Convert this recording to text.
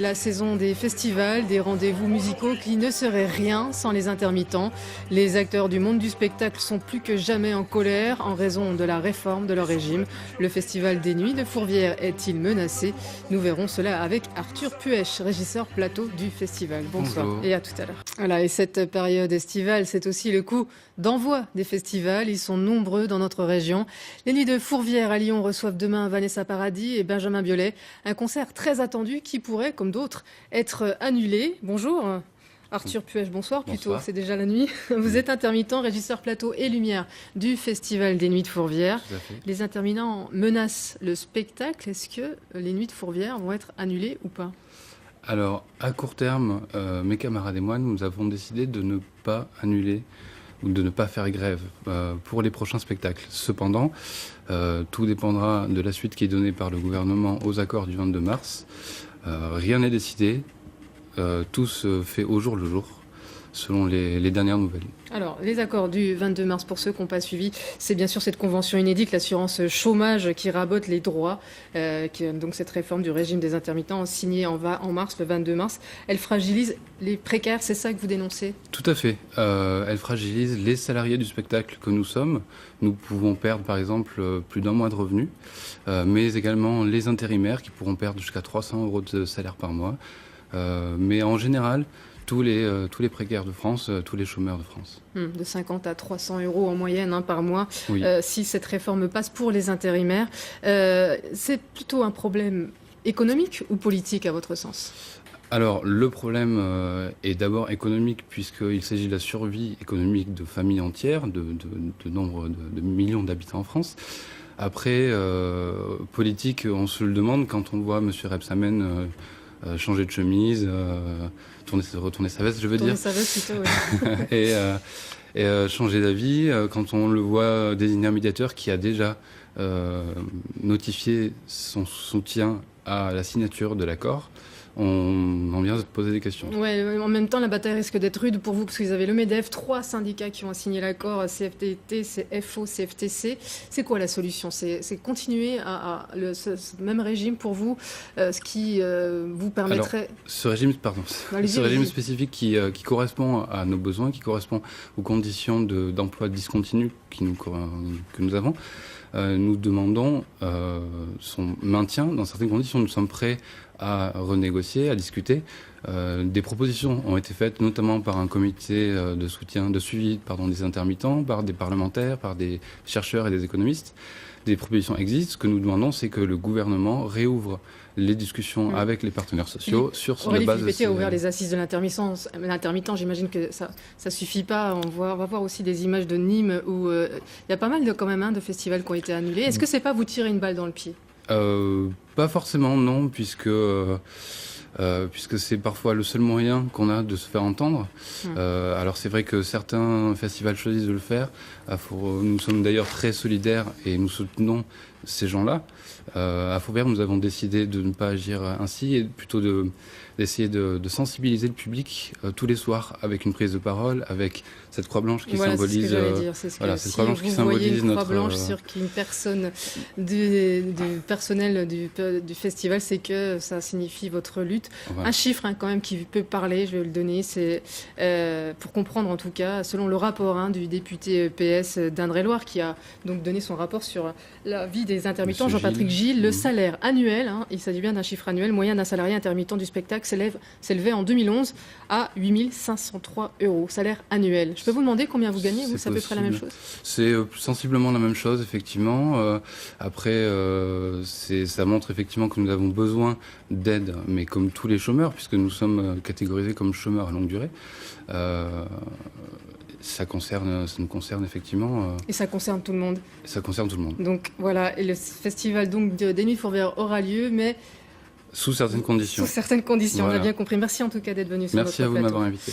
la saison des festivals, des rendez-vous musicaux qui ne seraient rien sans les intermittents. Les acteurs du monde du spectacle sont plus que jamais en colère en raison de la réforme de leur régime. Le festival des Nuits de Fourvière est-il menacé? Nous verrons cela avec Arthur Puech, régisseur plateau du festival. Bonsoir. Bonjour. Et à tout à l'heure. Voilà, et cette période estivale, c'est aussi le coup d'envoi des festivals. Ils sont nombreux dans notre région. Les Nuits de Fourvière à Lyon reçoivent demain Vanessa Paradis et Benjamin Biolay. Un concert très attendu qui pourrait, comme d'autres, être annulé. Bonjour. Arthur Puech, bonsoir. Plutôt, c'est déjà la nuit. Vous êtes intermittent, régisseur plateau et lumière du Festival des Nuits de Fourvière. Les intermittents menacent le spectacle. Est-ce que les Nuits de Fourvière vont être annulées ou pas? Alors, à court terme, mes camarades et moi, nous avons décidé de ne pas annuler ou de ne pas faire grève pour les prochains spectacles. Cependant, tout dépendra de la suite qui est donnée par le gouvernement aux accords du 22 mars. Rien n'est décidé, tout se fait au jour le jour, selon les dernières nouvelles. Alors, les accords du 22 mars, pour ceux qui n'ont pas suivi, c'est bien sûr cette convention inédite, l'assurance chômage, qui rabote les droits. Donc cette réforme du régime des intermittents signée en mars, le 22 mars, elle fragilise les précaires, c'est ça que vous dénoncez? Tout à fait. Elle fragilise les salariés du spectacle que nous sommes. Nous pouvons perdre, par exemple, plus d'un mois de revenus, mais également les intérimaires qui pourront perdre jusqu'à 300 € de salaire par mois. Mais en général, tous les précaires de France, tous les chômeurs de France. De 50 à 300 € en moyenne par mois, oui. Si cette réforme passe pour les intérimaires. C'est plutôt un problème économique ou politique à votre sens? Alors, le problème est d'abord économique, puisqu'il s'agit de la survie économique de familles entières, de nombre de millions d'habitants en France. Après, politique, on se le demande quand on voit M. Rebsamen changer de chemise, retourner sa veste, je veux dire. Sa veste plutôt, oui. et changer d'avis, quand on le voit désigner un médiateur qui a déjà notifié son soutien à la signature de l'accord, on en vient de poser des questions. Ouais, en même temps, la bataille risque d'être rude pour vous, parce que vous avez le MEDEF, 3 syndicats qui ont signé l'accord, CFDT, FO, CFTC. C'est quoi la solution? C'est continuer à ce même régime pour vous, ce qui vous permettrait... Alors, ce régime spécifique qui correspond à nos besoins, qui correspond aux conditions d'emploi discontinu que nous avons, nous demandons son maintien dans certaines conditions. Nous sommes prêts à renégocier, à discuter. Des propositions ont été faites, notamment par un comité de suivi des intermittents, par des parlementaires, par des chercheurs et des économistes. Des propositions existent. Ce que nous demandons, c'est que le gouvernement réouvre les discussions avec les partenaires sociaux sur la base de... a ouvert les assises de l'intermittent. J'imagine que ça suffit pas. On va voir aussi des images de Nîmes où il y a pas mal de festivals qui ont été annulés. Est-ce que c'est pas vous tirer une balle dans le pied? Pas forcément, non, puisque c'est parfois le seul moyen qu'on a de se faire entendre. Alors c'est vrai que certains festivals choisissent de le faire. Nous sommes d'ailleurs très solidaires et nous soutenons ces gens-là. À Fourvière, nous avons décidé de ne pas agir ainsi et plutôt d'essayer de sensibiliser le public tous les soirs avec une prise de parole, avec cette croix blanche qui symbolise. Cette croix blanche qui symbolise notre. Croix blanche sur une personne du personnel du festival, c'est que ça signifie votre lutte. Voilà. Un chiffre quand même qui peut parler, je vais le donner, c'est pour comprendre en tout cas, selon le rapport du député PS d'Indre-et-Loire qui a donc donné son rapport sur la vie des intermittents, Jean-Patrick Gilles, le salaire annuel, il s'agit bien d'un chiffre annuel moyen d'un salarié intermittent du spectacle s'élevait en 2011 à 8 503 €, salaire annuel. Je peux vous demander combien vous gagnez, c'est à peu près la même chose? C'est sensiblement la même chose, effectivement. Après, ça montre effectivement que nous avons besoin d'aide, mais comme tous les chômeurs, puisque nous sommes catégorisés comme chômeurs à longue durée. Ça nous concerne effectivement. Et ça concerne tout le monde. Ça concerne tout le monde. Donc voilà, et le festival des Nuits de Fourvière aura lieu, mais sous certaines conditions. Sous certaines conditions, voilà. On a bien compris. Merci en tout cas d'être venu sur notre plateau. Merci à vous de m'avoir invité.